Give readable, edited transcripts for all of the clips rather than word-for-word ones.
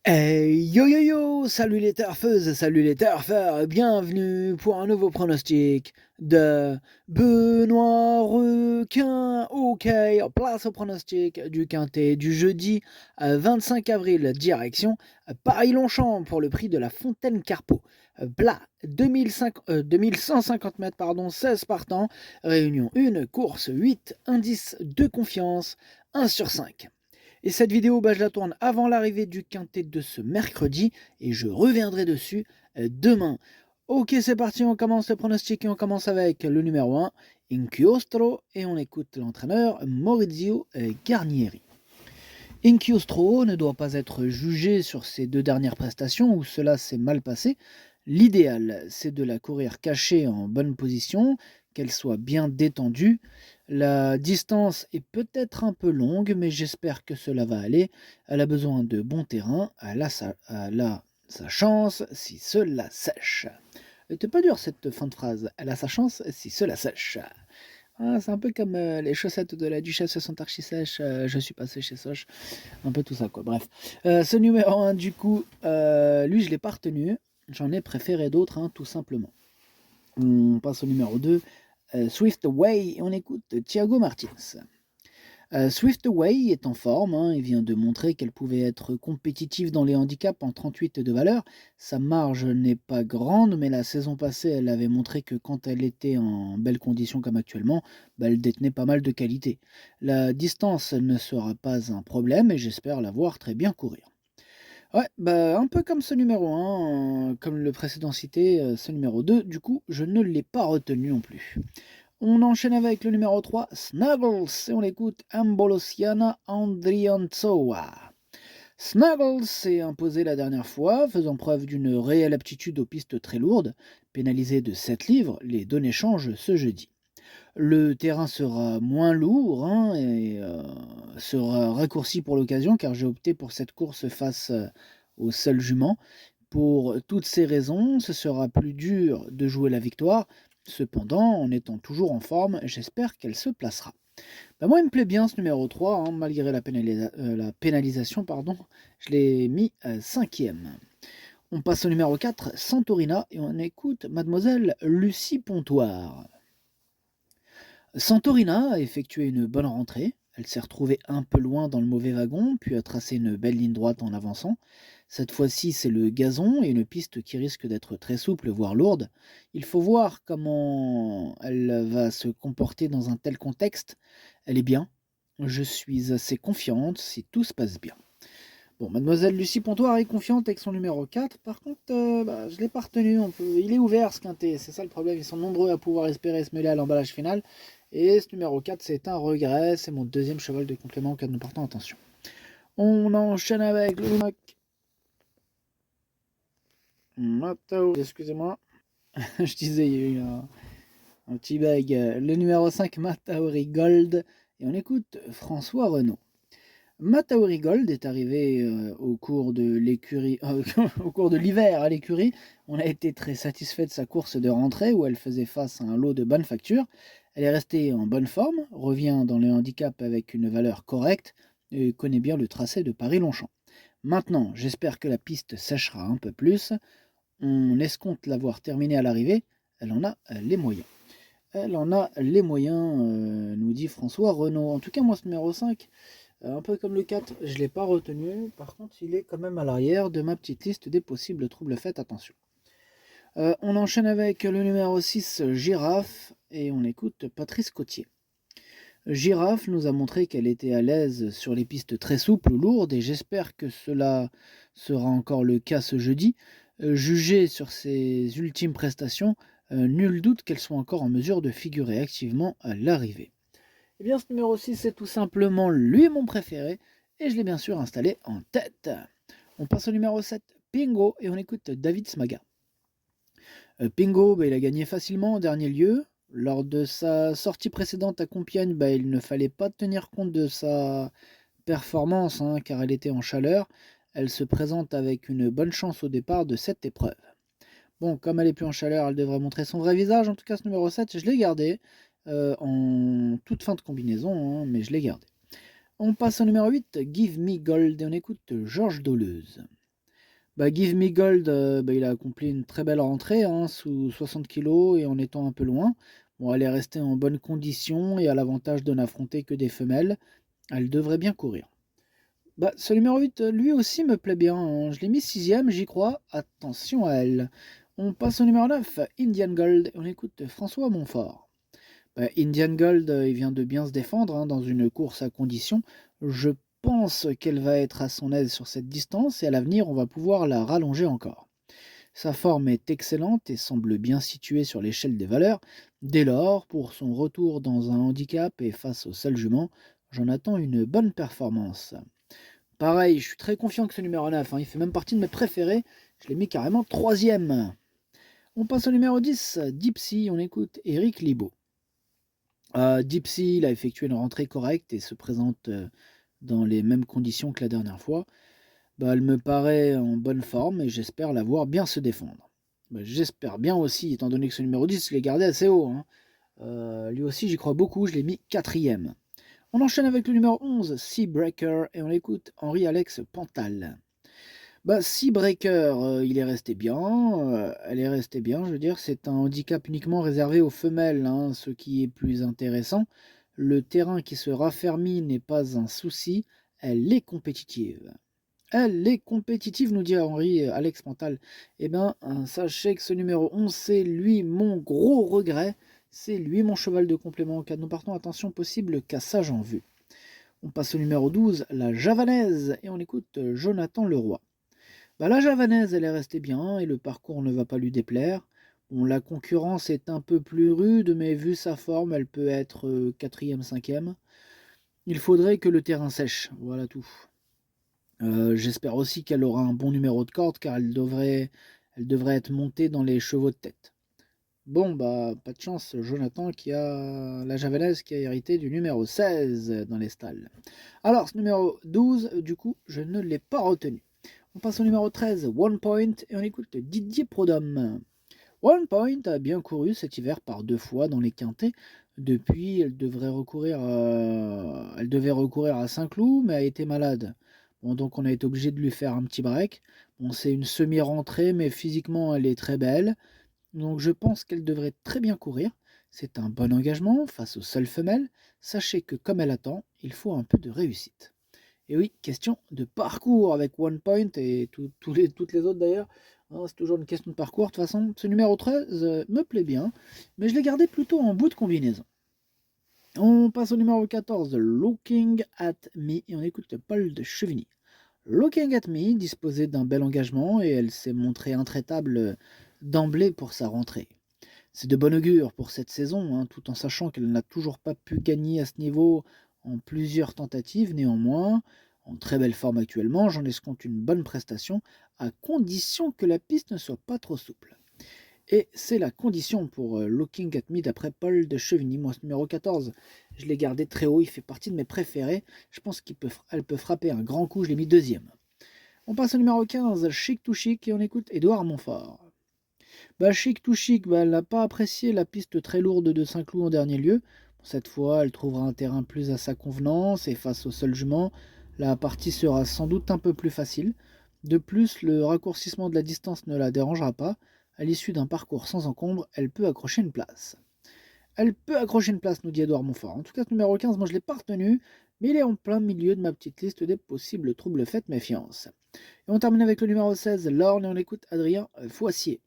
Yo yo yo, salut les turfeuses, salut les turfeurs, bienvenue pour un nouveau pronostic de Benoît Requin. Ok, place au pronostic du quintet du jeudi 25 avril, direction Paris-Longchamp pour le prix de la Fontaine Carpeau. Plat 2150 mètres, 16 partants, réunion 1, course 8, indice de confiance 1 sur 5. Et cette vidéo, je la tourne avant l'arrivée du quintet de ce mercredi et je reviendrai dessus demain. Ok, c'est parti, on commence le pronostic et on commence avec le numéro 1, Inchiostro, et on écoute l'entraîneur Maurizio Garnieri. Inchiostro ne doit pas être jugé sur ses 2 dernières prestations où cela s'est mal passé. L'idéal, c'est de la courir cachée en bonne position, qu'elle soit bien détendue. La distance est peut-être un peu longue, mais j'espère que cela va aller. Elle a besoin de bon terrain, elle a sa chance si cela sèche. Elle était pas dure cette fin de phrase, elle a sa chance si cela sèche. Ah, c'est un peu comme les chaussettes de la duchesse sont archi sèches, je suis passé chez Soch, un peu tout ça quoi, bref. Ce numéro 1 du coup, lui je l'ai pas retenu, j'en ai préféré d'autres tout simplement. On passe au numéro 2, Swift Away, et on écoute Thiago Martins. Swift Away est en forme, il vient de montrer qu'elle pouvait être compétitive dans les handicaps en 38 de valeur. Sa marge n'est pas grande, mais la saison passée, elle avait montré que quand elle était en belle condition comme actuellement, elle détenait pas mal de qualité. La distance ne sera pas un problème et j'espère la voir très bien courir. Ouais, un peu comme ce numéro 1, comme le précédent cité, ce numéro 2, du coup, je ne l'ai pas retenu non plus. On enchaîne avec le numéro 3, Snuggles, et on écoute Ambolosiana Andrianzoa. Snuggles s'est imposé la dernière fois, faisant preuve d'une réelle aptitude aux pistes très lourdes, pénalisé de 7 livres, les données changent ce jeudi. Le terrain sera moins lourd et sera raccourci pour l'occasion car j'ai opté pour cette course face au seul jument. Pour toutes ces raisons, ce sera plus dur de jouer la victoire. Cependant, en étant toujours en forme, j'espère qu'elle se placera. Moi, il me plaît bien ce numéro 3, malgré la pénalisation, pardon. Je l'ai mis 5e. On passe au numéro 4, Santorina, et on écoute Mademoiselle Lucie Pontoire. Santorina a effectué une bonne rentrée. Elle s'est retrouvée un peu loin dans le mauvais wagon, puis a tracé une belle ligne droite en avançant. Cette fois-ci, c'est le gazon et une piste qui risque d'être très souple, voire lourde. Il faut voir comment elle va se comporter dans un tel contexte. Elle est bien. Je suis assez confiante si tout se passe bien. Bon, Mademoiselle Lucie Pontoire est confiante avec son numéro 4. Par contre, je ne l'ai pas retenu. Il est ouvert ce quintet. C'est ça le problème. Ils sont nombreux à pouvoir espérer se mêler à l'emballage final. Et ce numéro 4, c'est un regret. C'est mon deuxième cheval de complément en cas de ne portant attention. On enchaîne avec le Matao. Excusez-moi. Je disais, il y a eu un petit bug. Le numéro 5, Mataori Gold. Et on écoute François Renaud. Mataori Gold est arrivé au cours de l'écurie, au cours de l'hiver à l'écurie. On a été très satisfait de sa course de rentrée où elle faisait face à un lot de bonne facture. Elle est restée en bonne forme, revient dans le handicap avec une valeur correcte et connaît bien le tracé de Paris-Longchamp. Maintenant, j'espère que la piste sèchera un peu plus. On escompte l'avoir terminée à l'arrivée. Elle en a les moyens. Elle en a les moyens, nous dit François Renaud. En tout cas, moi, ce numéro 5, un peu comme le 4, je ne l'ai pas retenu. Par contre, il est quand même à l'arrière de ma petite liste des possibles troubles. Faites attention. On enchaîne avec le numéro 6, Girafe, et on écoute Patrice Cotier. Girafe nous a montré qu'elle était à l'aise sur les pistes très souples ou lourdes, et j'espère que cela sera encore le cas ce jeudi. Jugée sur ses ultimes prestations, nul doute qu'elle soit encore en mesure de figurer activement à l'arrivée. Eh bien, ce numéro 6, c'est tout simplement lui mon préféré, et je l'ai bien sûr installé en tête. On passe au numéro 7, Pingo, et on écoute David Smaga. Pingo, il a gagné facilement en dernier lieu. Lors de sa sortie précédente à Compiègne, il ne fallait pas tenir compte de sa performance, car elle était en chaleur. Elle se présente avec une bonne chance au départ de cette épreuve. Bon, comme elle est plus en chaleur, elle devrait montrer son vrai visage. En tout cas, ce numéro 7, je l'ai gardé en toute fin de combinaison, mais je l'ai gardé. On passe au numéro 8, Give Me Gold, et on écoute Georges Doleuse. Give Me Gold, il a accompli une très belle rentrée, hein, sous 60 kilos et en étant un peu loin. Bon, elle est restée en bonne condition et a l'avantage de n'affronter que des femelles. Elle devrait bien courir. Ce numéro 8, lui aussi me plaît bien, hein. Je l'ai mis 6ème, j'y crois. Attention à elle. On passe au numéro 9, Indian Gold. On écoute François Montfort. Indian Gold, il vient de bien se défendre, hein, dans une course à condition. Je pense qu'elle va être à son aise sur cette distance et à l'avenir, on va pouvoir la rallonger encore. Sa forme est excellente et semble bien située sur l'échelle des valeurs. Dès lors, pour son retour dans un handicap et face au seul jument, j'en attends une bonne performance. Pareil, je suis très confiant que ce numéro 9, hein, il fait même partie de mes préférés. Je l'ai mis carrément 3ème. On passe au numéro 10, Dipsy, on écoute Eric Libaud. Dipsy, il a effectué une rentrée correcte et se présente dans les mêmes conditions que la dernière fois. Elle me paraît en bonne forme et j'espère la voir bien se défendre. J'espère bien aussi, étant donné que ce numéro 10, je l'ai gardé assez haut, hein. Lui aussi, j'y crois beaucoup, je l'ai mis 4ème. On enchaîne avec le numéro 11, Seabreaker, et on écoute Henri-Alex Pantal. Seabreaker, il est resté bien, elle est restée bien, je veux dire, c'est un handicap uniquement réservé aux femelles, hein, ce qui est plus intéressant. Le terrain qui se raffermit n'est pas un souci, elle est compétitive. Elle est compétitive, nous dit Henri-Alex Pantal. Sachez que ce numéro 11, c'est lui mon gros regret, c'est lui mon cheval de complément en cas de nous partons, attention possible cassage en vue. On passe au numéro 12, la Javanaise, et on écoute Jonathan Leroy. La Javanaise, elle est restée bien et le parcours ne va pas lui déplaire. Bon, la concurrence est un peu plus rude, mais vu sa forme, elle peut être 4ème, 5ème. Il faudrait que le terrain sèche, voilà tout. J'espère aussi qu'elle aura un bon numéro de corde car elle devrait être montée dans les chevaux de tête. Pas de chance, Jonathan qui a la Javanaise qui a hérité du numéro 16 dans les stalles. Alors, ce numéro 12, du coup, je ne l'ai pas retenu. On passe au numéro 13, One Point, et on écoute Didier Prodhomme. One Point a bien couru cet hiver par 2 fois dans les quintets. Depuis, elle devait recourir à Saint-Cloud, mais a été malade. Donc on a été obligé de lui faire un petit break. C'est une semi-rentrée, mais physiquement, elle est très belle. Donc je pense qu'elle devrait très bien courir. C'est un bon engagement face aux seules femelles. Sachez que comme elle attend, il faut un peu de réussite. Et oui, question de parcours avec One Point et toutes les autres d'ailleurs. C'est toujours une question de parcours. De toute façon, ce numéro 13 me plaît bien, mais je l'ai gardé plutôt en bout de combinaison. On passe au numéro 14, Looking at Me, et on écoute Paul de Chevigny. Looking at Me disposait d'un bel engagement et elle s'est montrée intraitable d'emblée pour sa rentrée. C'est de bon augure pour cette saison, hein, tout en sachant qu'elle n'a toujours pas pu gagner à ce niveau en plusieurs tentatives. Néanmoins, en très belle forme actuellement, j'en escompte une bonne prestation, à condition que la piste ne soit pas trop souple. Et c'est la condition pour Looking at Me d'après Paul de Chevigny. Moi, ce numéro 14, je l'ai gardé très haut, il fait partie de mes préférés. Je pense qu'elle peut frapper un grand coup, je l'ai mis 2ème. On passe au numéro 15, Chic to Chic, et on écoute Édouard Montfort. Chic to Chic, elle n'a pas apprécié la piste très lourde de Saint-Cloud en dernier lieu. Cette fois, elle trouvera un terrain plus à sa convenance et face au seul jument, la partie sera sans doute un peu plus facile. De plus, le raccourcissement de la distance ne la dérangera pas. À l'issue d'un parcours sans encombre, elle peut accrocher une place. Elle peut accrocher une place, nous dit Edouard Montfort. En tout cas, ce numéro 15, moi je ne l'ai pas retenu, mais il est en plein milieu de ma petite liste des possibles troubles, faites méfiance. Et on termine avec le numéro 16, Lorne, et on écoute Adrien Foissier.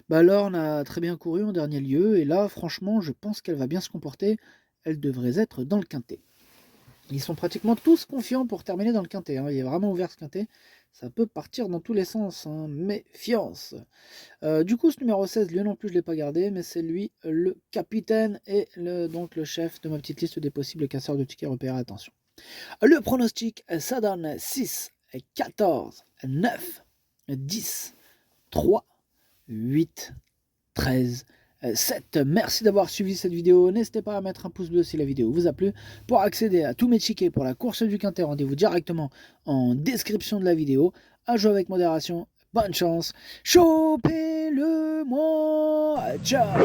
Lorne a très bien couru en dernier lieu, et là, franchement, je pense qu'elle va bien se comporter. Elle devrait être dans le quintet. Ils sont pratiquement tous confiants pour terminer dans le quintet, hein. Il est vraiment ouvert ce quintet. Ça peut partir dans tous les sens, hein. Méfiance. Du coup, ce numéro 16, lui non plus, je ne l'ai pas gardé, mais c'est lui le capitaine et donc le chef de ma petite liste des possibles casseurs de tickets repérés. Attention. Le pronostic, ça donne 6, 14, 9, 10, 3, 8, 13, 7. Merci d'avoir suivi cette vidéo. N'hésitez pas à mettre un pouce bleu si la vidéo vous a plu. Pour accéder à tous mes tickets pour la course du quintet, rendez-vous directement en description de la vidéo. À jouer avec modération. Bonne chance. Chopez-le moi. Ciao.